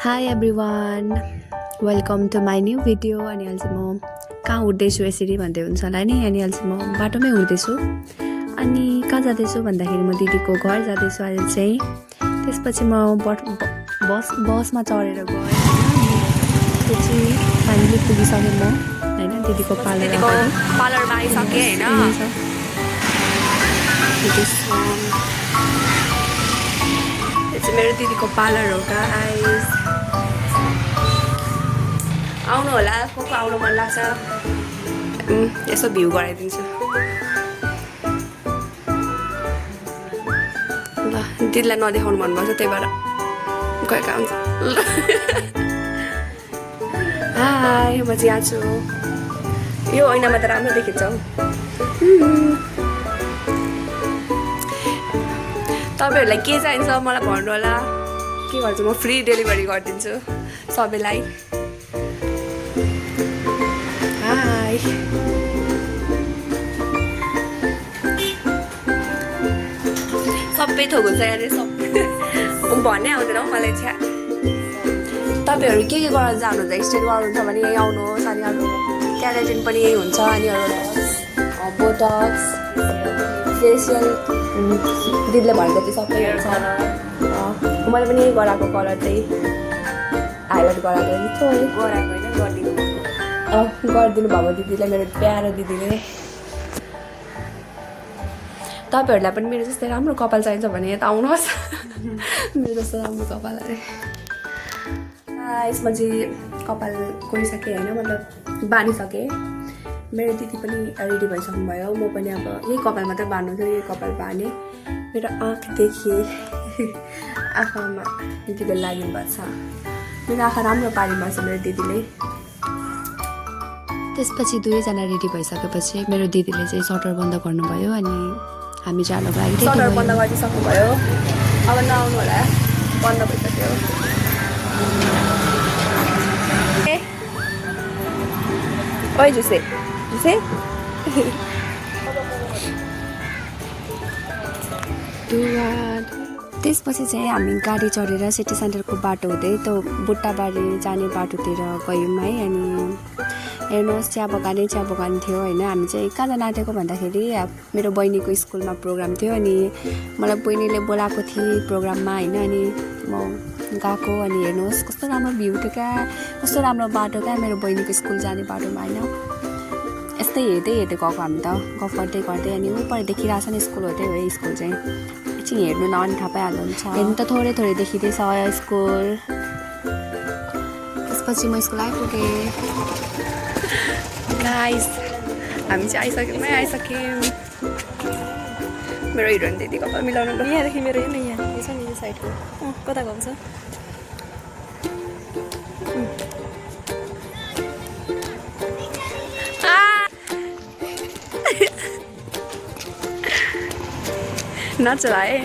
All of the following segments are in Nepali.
High everyone, welcome to my new video. अनि अहिले चाहिँ म कहाँ उठ्दैछु यसरी भन्दै हुन्छ होला नि। अनि अहिले चाहिँ म बाटोमै उठ्दैछु। अनि कहाँ जाँदैछु भन्दाखेरि म दिदीको घर जाँदैछु अहिले चाहिँ। त्यसपछि म बसमा चढेर गएँ होइन। त्यो चाहिँ फाइनली पुगिसकेँ म होइन, दिदीको पार्लरमा आइसकेँ होइन। यो चाहिँ मेरो दिदीको पार्लर हो गाइस। आउनु होला, को आउनु मन लाग्छ। यसो भ्यू गराइदिन्छु ल। दिदीलाई नदेखाउनु भन्नुभएको छ, त्यही भएर गएका हुन्छ। हाई, म चाहिँ यहाँ छु। यो ऐनामा त राम्रो देखिन्छ हौ। तपाईँहरूलाई के चाहिन्छ मलाई भन्नु होला, के गर्छु म फ्री डेलिभरी गरिदिन्छु सबैलाई। हाई, सबै थोक हुन्छ यहाँ सबै भन्नै आउँदैन हौ मलाई चाहिँ। तपाईँहरू के गर्न चाहनुहुन्छ, स्टेट गर्नुहुन्छ भने यहीँ आउनुहोस्। अनि अरू क्याराटिन पनि यही हुन्छ। अनि अरू बोटक्स, फेसियल दिदीले भनेको चाहिँ सबै हुन्छ। मैले पनि यही गराएको कलर चाहिँ हाइलाइट गराएको गराएको होइन, गरिदिनु भएको दिदीले, मेरो प्यारो दिदीले। तपाईँहरूलाई पनि मेरो जस्तै राम्रो कपाल चाहिन्छ भने यता आउनुहोस्। मेरो जस्तो राम्रो कपाल अरे। यसमा चाहिँ कपाल गइसकेँ होइन, मतलब बाँधिसकेँ। मेरो दिदी पनि रेडी भइसक्नु भयो। म पनि अब यही कपाल मात्रै बाँध्नु थियो, यही कपाल बाँधेँ। मेरो आँखदेखि आँखामा दिदीले लाग्नु भएको छ। मेरो आँखा राम्रो पार्नु भएको छ मेरो दिदीले। त्यसपछि दुवैजना रेडी भइसकेपछि मेरो दिदीले चाहिँ सटर बन्द गर्नुभयो। अनि हामी जानको लागि सटर बन्द गरिदिइसक्नुभयो। अब नआउनु होला, बन्द भइसक्यो। ओइ जुसे जुसे। त्यसपछि चाहिँ हामी गाडी चढेर सिटी सेन्टरको बाटो हुँदै त्यो बुट्टाबारी जाने बाटोतिर गयौँ है। अनि हेर्नुहोस्, चिया बगान थियो होइन। हामी चाहिँ कहाँ जान आँटेको भन्दाखेरि मेरो बहिनीको स्कुलमा प्रोग्राम थियो। अनि मलाई बहिनीले बोलाएको थिए प्रोग्राममा होइन। अनि म गएको। अनि हेर्नुहोस् कस्तो राम्रो भ्यू थियो क्या, कस्तो राम्रो बाटो क्या मेरो बहिनीको स्कुल जाने बाटोमा होइन। यस्तै हेर्दै गएको हामी त, गफ गर्दै। अनि ऊपर देखिरहेको छ नि स्कुल हो, त्यही हो स्कुल चाहिँ। एकछिन हेर्नु न, अनि थाहा पाइहाल्नुहुन्छ। हेर्नु त थोरै देखिँदैछ स्कुल। त्यसपछि म स्कुल आइपुगेँ गाइस। हामी चाहिँ आइसक्यौँ। मेरो हिरोइन दिदी कपाल मिलाउनु ल। यहाँदेखि मेरो यो यहाँ छ नि, यो साइडको कता गएको छ। नाच भाइ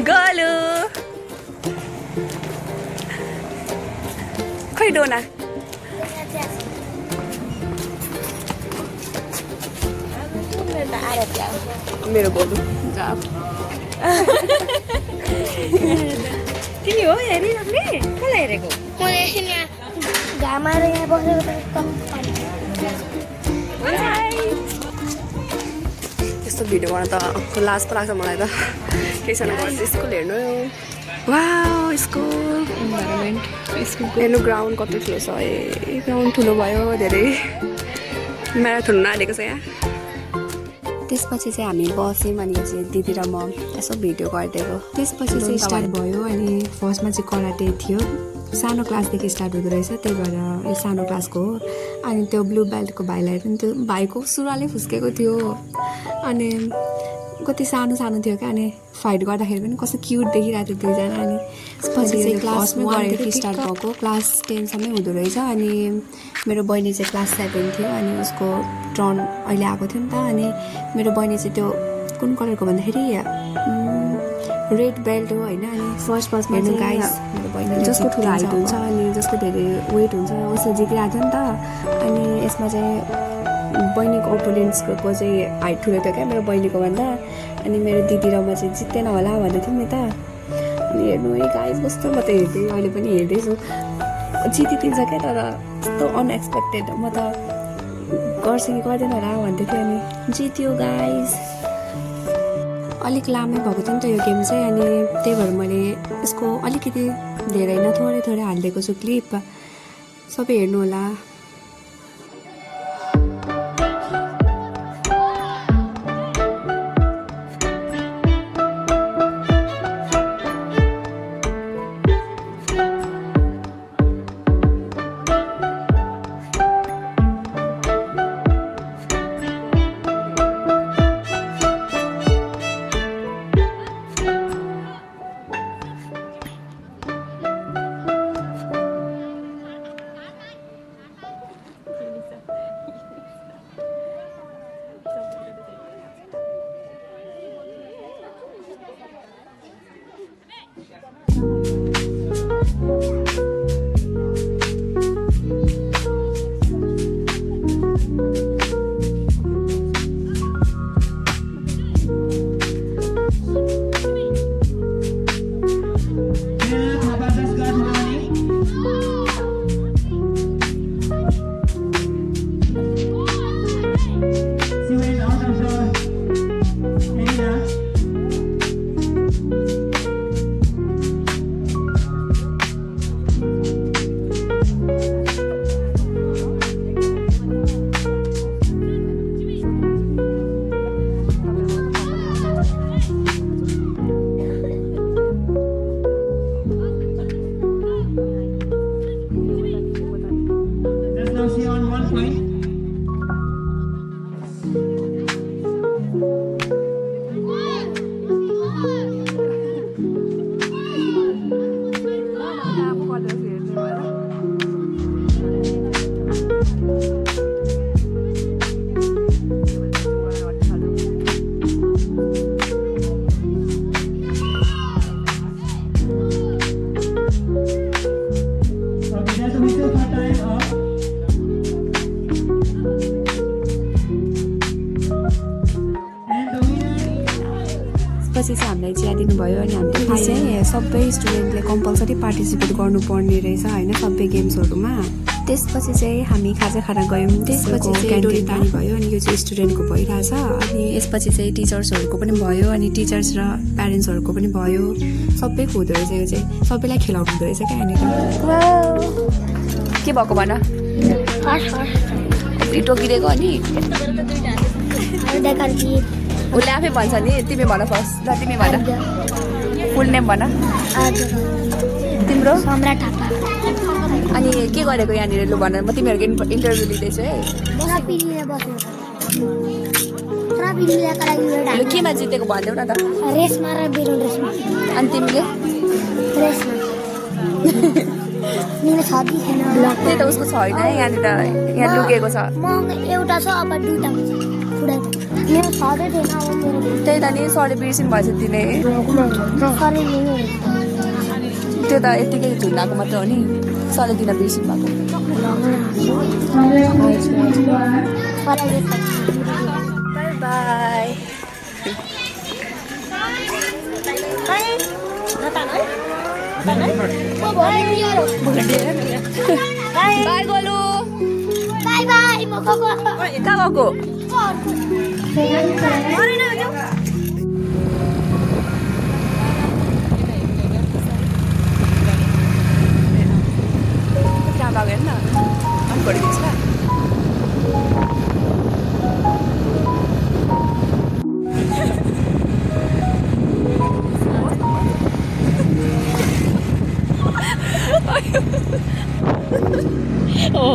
गलो खै डोना। मेरो गोलु तिमी हो हेरिराख्ने? कसलाई हेरेको? घाममा यहाँ बसेको यस्तो भिडियो गर्न त लाज पो लाग्छ मलाई त। केही छैन, स्कुल हेर्नु। वाउ, स्कुल इन्भाइरोमेन्ट, स्कुल हेर्नु। ग्राउन्ड कति ठुलो छ, ग्राउन्ड ठुलो भयो धेरै। म्याराथन नहालेको छ यहाँ। त्यसपछि चाहिँ हामी बस्यौँ। अनि चाहिँ दिदी र म यसो भिडियो गरिदिएको। त्यसपछि चाहिँ स्टार्ट भयो। अनि फर्स्टमा चाहिँ कराटे थियो, सानो क्लासदेखि स्टार्ट हुँदो रहेछ, त्यही भएर यो सानो क्लासको हो। अनि त्यो ब्लू बेल्टको भाइलाई पनि त्यो भाइको सुरुवालै फुस्केको थियो। अनि कति सानो थियो क्या। अनि फाइट गर्दाखेरि पनि कस्तो क्युट देखिरहेको थियो दुईजना। अनि त्यसपछि चाहिँ क्लास 1देखि स्टार्ट भएको, क्लास 10सम्मै हुँदो रहेछ। अनि मेरो बहिनी चाहिँ क्लास 7 थियो। अनि उसको टर्न अहिले आएको थियो नि त। अनि मेरो बहिनी चाहिँ त्यो कुन कलरको भन्दाखेरि रेड बेल्ट हो होइन। अनि फर्स्टमा हेर्नु गाइस, मेरो बहिनी जसको ठुलो हाइट हुन्छ अनि जसको धेरै वेट हुन्छ उसले जितिरहेको थियो नि त। अनि यसमा चाहिँ बहिनीको ओपोनेन्ट्सको चाहिँ हाइट ठुलो थियो क्या मेरो बहिनीको भन्दा। अनि मेरो दिदी र म चाहिँ जित्दैन होला भन्दै थियौँ नि त। अनि हेर्नु है गाइस कस्तो म त हेर्दै अहिले पनि हेर्दैछु जितिदिन्छ क्या तर यस्तो अनएक्सपेक्टेड म त गर्छ कि गर्दैन होला भन्दै थिएँ अनि जित्यो गाइस अलिक लामै भएको थियो नि त यो गेम चाहिँ अनि त्यही भएर मैले यसको अलिकति धेरै न थोरै थोरै हालिदिएको छु क्लिप सबै हेर्नु होला पछि चाहिँ हामीलाई चिया दिनुभयो अनि हामीले चाहिँ सबै स्टुडेन्टले कम्पलसरी पार्टिसिपेट गर्नुपर्ने रहेछ होइन सबै गेम्सहरूमा त्यसपछि चाहिँ हामी खाजा खान गयौँ त्यसपछि चाहिँ डोरी पानी भयो अनि यो चाहिँ स्टुडेन्टको भइरहेछ अनि यसपछि चाहिँ टिचर्सहरूको पनि भयो अनि टिचर्स र प्यारेन्ट्सहरूको पनि भयो सबैको हुँदो रहेछ यो चाहिँ सबैलाई खेलाउनु हुँदो रहेछ क्या यहाँनिर के भएको भन टोकिदिएको अनि उसले आफै भन्छ नि तिमी भन फर्स्ट ल तिमी भन फुल नेम भन तिम्रो सम्राट थापा अनि के गरेको यहाँनिर लु भन म तिमीहरूको इन्टरभ्यू लिँदैछु है लु केमा जितेको भनिदेऊ न त रेसमा र बेलुन रेसमा अनि तिमीले रेसमा मेरो साथी छैन त्यही त उसको छैन है यहाँनिर यहाँ लुकेको छ म एउटा छ अब दुईटा फुडेको मेरो छँदै थिएन अब मेरो त्यही त नि सरले बिर्सिनु भएछ तिमीले सरले लिनु त्यो त यत्तिकै झुन्डाको मात्र हो नि सरले दिन बिर्सिनु भएको by by Golu by by म कहाँ गएको कहाँ गएको हेर्न अनि गरिदिन्छ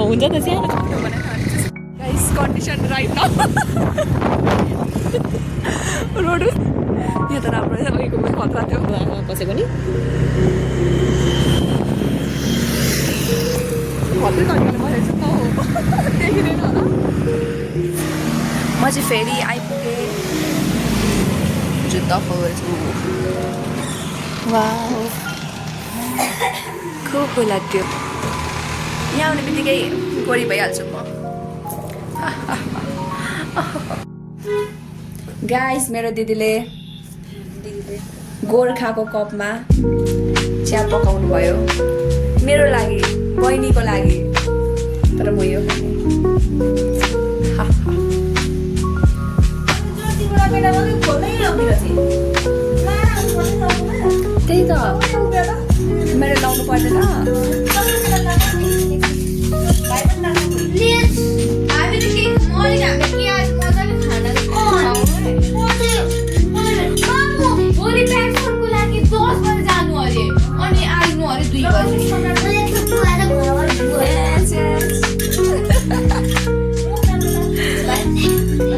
हुन्छ त सानो guys condition right now road यो त राम्रो छ अहिलेको पनि खतरा थियो बसेको नि खतरै तरिकाले बसेको छु त देखिँदैन होला म चाहिँ फेरि आइपुगेँ जुत्ता खोल्छु वाउ खुब लाग्यो यहाँ आउने बित्तिकै गोरी भइहाल्छु म गाइस मेरो दिदीले गोर्खाको कपमा चिया पकाउनु भयो मेरो लागि बहिनीको लागि तर म यो खाने त्यही त मेरो लाउनु पर्दैन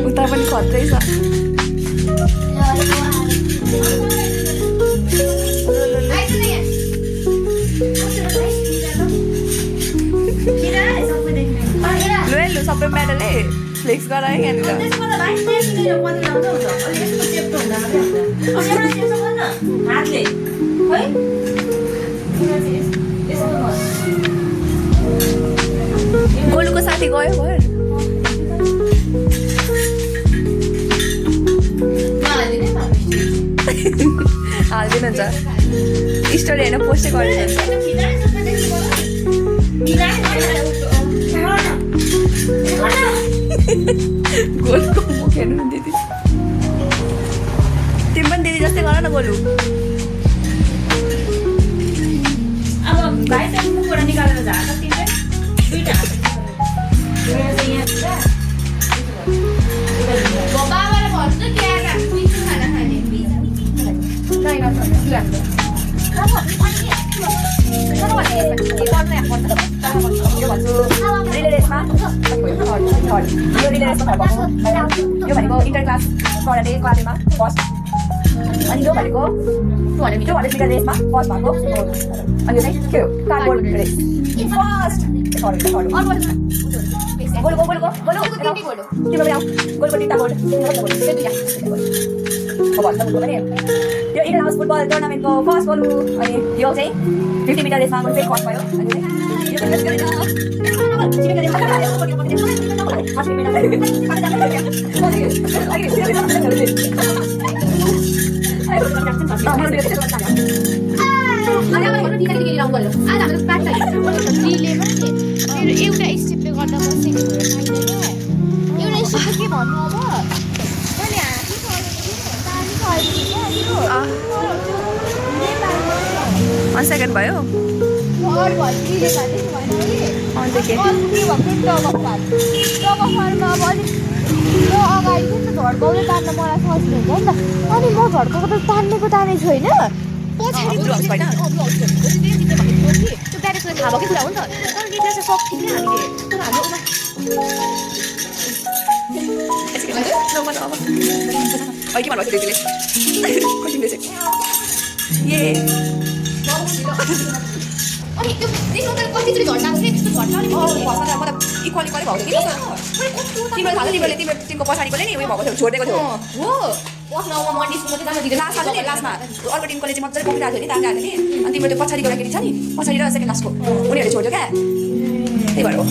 उता पनि खत्रै छ लु सबै मेडलै फ्लेक्स गरायो यहाँनिर गोलुको साथी गयो घर हालिदिनुहुन्छ स्टोरी होइन पोस्टै गरिदिनुहुन्छ गोलुको मुख हेर्नु दिदी तिमी पनि दिदी जस्तै गर न गोलु यो भनेको इन्टर क्लास कराटे कराटेमा फर्स्ट अनि यो भनेको मिटर रेसमा फर्स्ट भएको अनि यो चाहिँ के हो कार्डबोर्ड रेस फर्स्ट गोलुको तिम्रो आऊ गोलुको तिनवटा गोल पनि यो इन्टर हाउस फुटबल टुर्नामेन्टको फर्स्ट गोल अनि यो चाहिँ 50 मिटर रेसमा गोल फेरि फर्स्ट भयो एउटा स्टेपले गर्दा बसेको एउटा स्टेप के भन्नु अब सेकेन्ड भयो झड्काउनु तान्न मलाई सजिलो हुन्छ नि त अनि म झड्काएको त तान्नेको तानेको छैन पछाडि त्यो प्यारेन्ट्सलाई थाहा भएकै कुरा हो नि त तर निद्रा चाहिँ सक्थ्यौँ नि हामीले तर हाम्रो के भन्नुभएको थियो अनि त्यो कतिचोटि झट्टाएको थियो त्यस्तो झट्टाउने मतलब इक्वली भएको थियो तिम्रो थाहा तिमीले तिम्रो पछाडिकोले नि उयो भएको थियो छोडिदिएको थियो हो आफ्नो मन्डी सुन्नु जानु दिँदैन लास्टमा अर्को टिमकोले चाहिँ मजाले पक्रिरहेको थियो नि तान्ने हाल्यो नि अनि तिम्रो त्यो पछाडिको केटी छ नि पछाडि र सेकेन्ड लास्टको उनीहरूले छोड्यो क्या त्यही भएर हो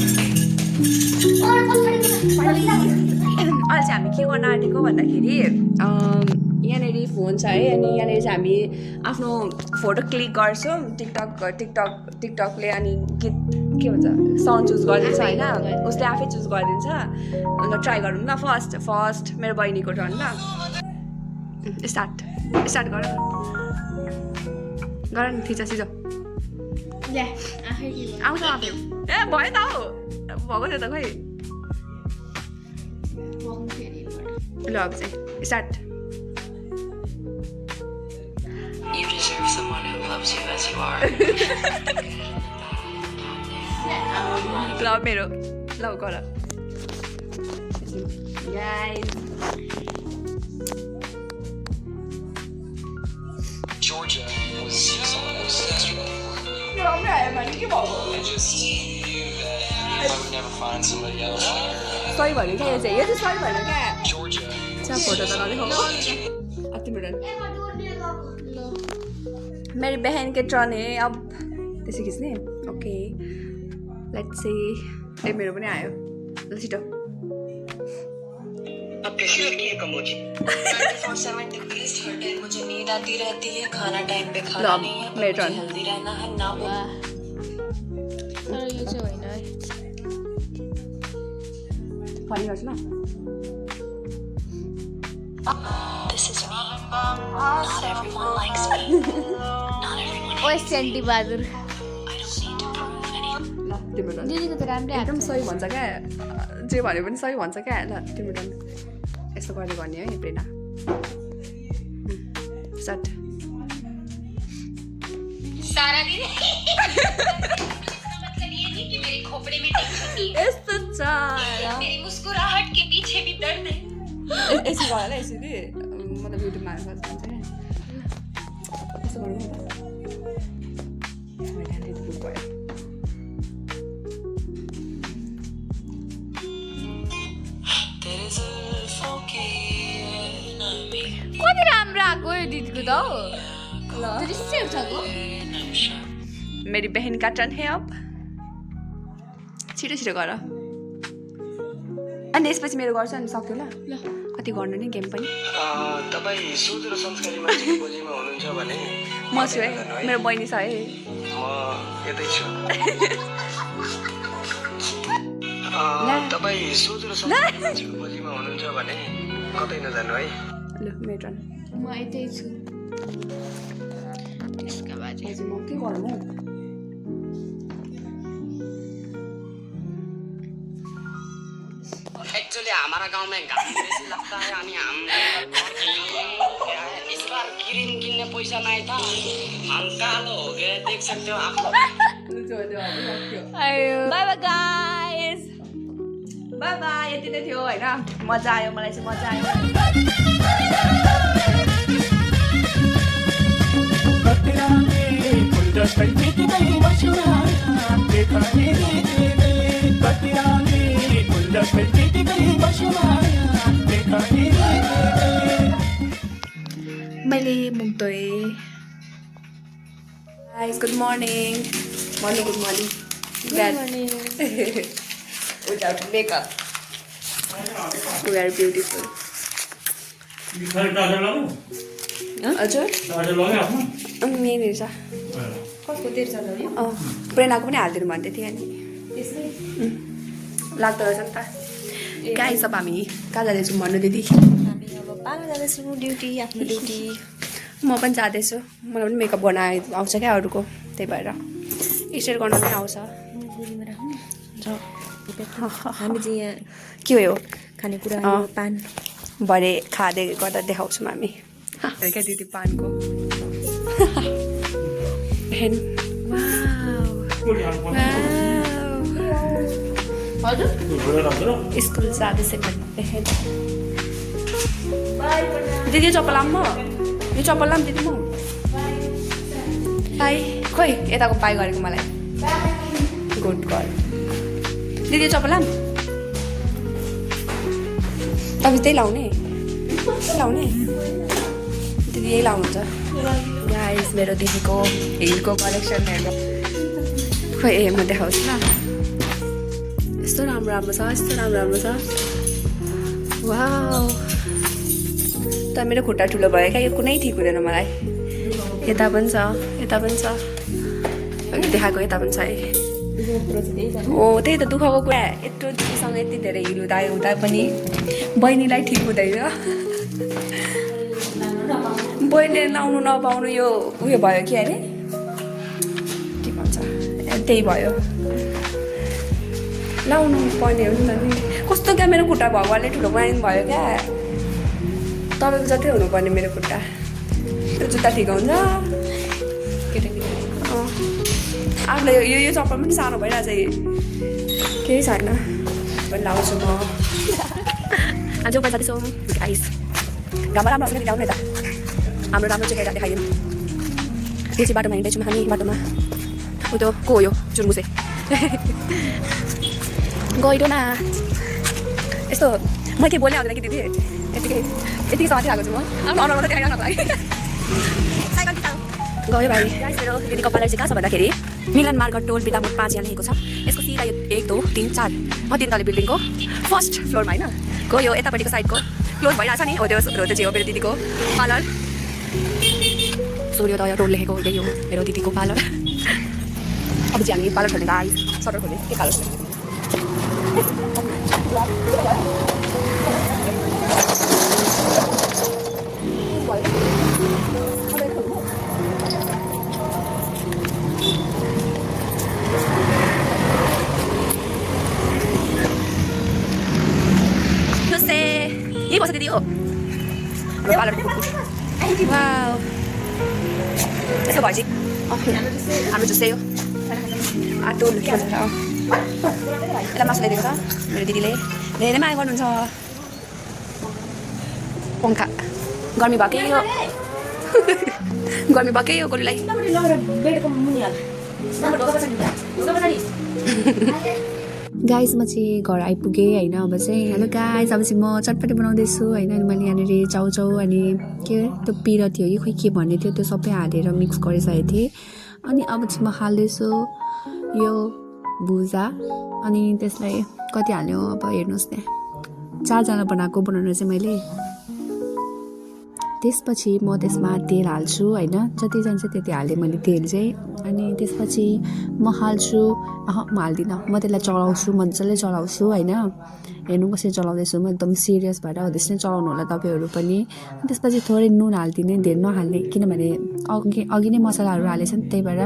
अहिले चाहिँ हामी के गर्न आँटेको भन्दाखेरि यहाँनिर फोन छ है अनि यहाँनिर चाहिँ हामी आफ्नो फोटो क्लिक गर्छौँ टिकटकले अनि गीत के भन्छ साउन्ड चुज गरिदिन्छ होइन उसले आफै चुज गरिदिन्छ अन्त ट्राई गरौँ न फर्स्ट मेरो बहिनीको टर्न ल स्टार्ट गर न थिच सिजो आउँछ आफै ए भयो त हौ भएको थियो त खोइ ल अब चाहिँ start You deserve someone who loves you as you are. ल मेरो ल गर Georgia was someone who was yesterday. I just knew that I would never find somebody else like her. सही भन्यो क्या यो चाहिँ सही भन्यो क्या Georgia. फोटो त नदेखाऊ तिम्रो मेरी बहन के टर्न है अब त्यसै खिच्ने ओके लेट्स सी ए मेरो पनि आयो ल छिटो अब कैसी लड़की है कमोजी 24/7 प्लीज हर टाइम मुझे नींद आती रहती है खाना टाइम पे खाना नहीं है पर मुझे हेल्दी रहना है ना वो तर यो चाहिँ होइन है फनी गर्छु ल This is me. Not everyone likes me. Not everyone ओ सेन्टी बहादुर I don't need to prove anything. ल तिम्रो टर्न दिदीको त राम्रै एकदम सही भन्छ क्या जे भने पनि सही भन्छ क्या ल तिम्रो टर्न यस्तो गर्दै गर्ने है प्रेरणा स्टार्ट सारा दिन इसका मतलब ये नहीं कि मेरे खोपड़े में टेंशन नहीं है यस्तो छ मेरी मुस्कुराहट के पीछे भी दर्द है यसरी गर ल यसरी मतलब युट्युबमा हाल्नु पर्छ भन्छ क्या यसो गर्नु त मैले हाल्दै दुःख भयो तेरे जुल्फों की नमी कति राम्रो आएको यो दिदीको त हो दृश्य उठाएको मेरी बहन का टर्न है अब छिटो छिटो गर अनि यसपछि मेरो गर्छ अनि सक्यो ल कति गर्नु नि गेम पनि तपाईँ शुद्ध र संस्कारी मान्छेको बोलीमा हुनुहुन्छ भने म छु है मेरो बहिनी छ है म यतै छु तपाईँ शुद्ध र संस्कारी मान्छेको बोलीमा हुनुहुन्छ भने कतै नजानु है ल मेरो टर्न म यतै छु त्यसका बाजे हजुर म के गरौँ हौ एक्चुअली हमारा गांव में घाम बेसी लगता है अनि हम इस बार क्रीम किन्ने पैसा नहीं था हम कालो हो गए देख सकते हो आप लोग आयो by by guys by by यति नै थियो होइन मजा आयो मलाई चाहिँ मजा आयो मैले मुख धोएँ guys good morning morning good morning without makeup we are beautiful हजुर यहीँनिर छ प्रेरणाको पनि हालिदिनु भन्दै थियो नि लाग्दो रहेछ नि त गाइस अब हामी कहाँ जाँदैछौँ भन्नु दिदी हामी अब पार्न जाँदैछौँ ड्युटी आफ्नो ड्युटी म पनि जाँदैछु मलाई पनि मेकअप गर्न आउँछ क्या अरूको त्यही भएर स्टेट गर्न पनि आउँछ हामी चाहिँ यहाँ के हो यो खानेकुरा पान भरे खाँदै गर्दा देखाउँछौँ हामी क्या दिदी पानको स्कुल जाँदैछ दिदी यो चप्पल लाम म यो चप्पल लाम दिदी म पाइ खोइ यताको पाइ गरेको मलाई गुड गर्ल दिदी यो चप्पल लाम तपाईँ त्यही लाउने दिदी यही लाउनुहुन्छ गाइस मेरो दिदीको हिलको कलेक्सन हेर्नु खोइ म देखाउँछु ल यस्तो राम्रो राम्रो छ यस्तो राम्रो राम्रो छ वाउ तर मेरो खुट्टा ठुलो भयो क्या यो कुनै ठिक हुँदैन मलाई यता पनि छ देखाएको यता पनि छ है हो त्यही त दुःखको कुरा यत्रो दिदीसँग यति धेरै हिल हुँदा पनि बहिनीलाई ठिक हुँदैन बहिनीले लाउनु नपाउनु यो उयो भयो कि अरे के भन्छ त्यही भयो लाउनु पर्ने हो नि त नि कस्तो क्या मेरो खुट्टा भगवान्ले ठुलो बनाइदिनु भयो क्या तपाईँको जति हुनुपर्ने मेरो खुट्टा त्यो जुत्ता ठिक हुन्छ आफूलाई यो चप्पल पनि सानो भइरहेछ केही छैन पनि लाउँछु म आज उपाय जाँदैछौँ आइस घाममा राम्रो आउँछ ल्याउनु यता हाम्रो राम्रो चाहिँ देखाइदिनु यो चाहिँ बाटोमा हिँड्दैछौँ हामी बाटोमा ऊ त्यो को हो यो चुरमुसे गइरो न यस्तो म के बोल्ने आउँदैन कि दिदी यतिकै साथी आएको छु म अनुहारमा मात्रै देखाइरहनको लागि गयो भाइ मेरो दिदी कपाललाई चाहिँ कहाँ छ भन्दाखेरि मिलन मार्ग टोल बिदामुट 5 यहाँ लेखेको छ यसको सिधा यो 1 2 3 4 3 तले बिल्डिङको फर्स्ट फ्लोरमा हैन को यो यतापट्टिको साइडको क्लोज भइरहेछ नि हो त्यो चाहिँ हो मेरो दिदीको पार्लर सूर्योदय टोल लेखेको हो यो मेरो दिदीको पार्लर अब चाहिँ हामी पार्लर खोल्ने गाइस सटर खोल्ने के पार्लर यही बस्छ दिदी हो हाम्रो पार्लरको कुकुर वाउ यसो भएपछि हाम्रो जुस्सै हो आटो के भन्छ यसलाई मासु ल्याइदिएको छ मेरो दिदीले धेरै माया गर्नुहुन्छ पङ्खा गर्मी भएकै हो गर्मी भएकै हो गोरुलाई गाइस म चाहिँ घर आइपुगेँ होइन अब चाहिँ हेलो गाइस अब चाहिँ म चटपटी बनाउँदैछु होइन अनि मैले यहाँनिर चाउचाउ अनि के त्यो पिरो थियो कि खोइ के भन्ने थियो त्यो सबै हालेर मिक्स गरिसकेको थिएँ अनि अब चाहिँ म हाल्दैछु यो भुजा अनि त्यसलाई कति हाल्यो अब हेर्नुहोस् त्यहाँ 4 जना बनाएको बनाउनु चाहिँ मैले त्यसपछि म त्यसमा तेल हाल्छु होइन जति जान्छ त्यति हालेँ मैले तेल चाहिँ अनि त्यसपछि म हाल्छु म हाल्दिनँ म त्यसलाई चलाउँछु मजाले चलाउँछु होइन हेर्नु कसरी चलाउँदैछु म एकदम सिरियस भएर हो त्यसरी नै चलाउनु होला तपाईँहरू पनि त्यसपछि थोरै नुन हालिदिने धेरै नहाल्ने किनभने अघि नै मसलाहरू हालेछ नि त्यही भएर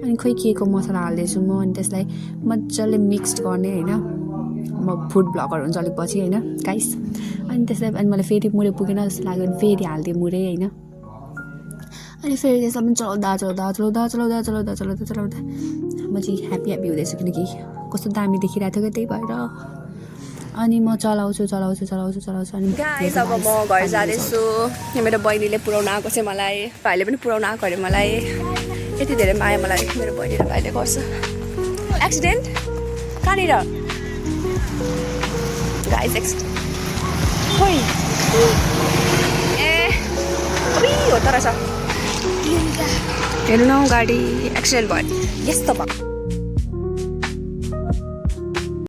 अनि खोइ के को मसला हाल्दैछु म अनि त्यसलाई मजाले मिक्स गर्ने होइन म फुड ब्लगर हुन्छ अलिक पछि होइन गाइस अनि त्यसलाई अनि मलाई फेरि मुरे पुगेन जस्तो लाग्यो भने फेरि हालिदिएँ मुरे होइन अनि फेरि त्यसलाई चलाउँदा म चाहिँ ह्याप्पी हुँदैछु किनकि कस्तो दामी देखिरहेको थियो क्या त्यही भएर अनि म चलाउँछु अनि गाइस अब म घर जाँदैछु यहाँ मेरो बहिनीले पुऱ्याउन आएको चाहिँ मलाई भाइले पनि पुऱ्याउन आएको अरे मलाई यति धेरै माया मलाई मेरो बहिनी र भाइले गर्छ एक्सिडेन्ट कहाँनिर गाइस एक्सिडेन्ट खोइ ए हो तर छ हेर्नु न गाडी एक्सिडेन्ट भयो यस्तो भयो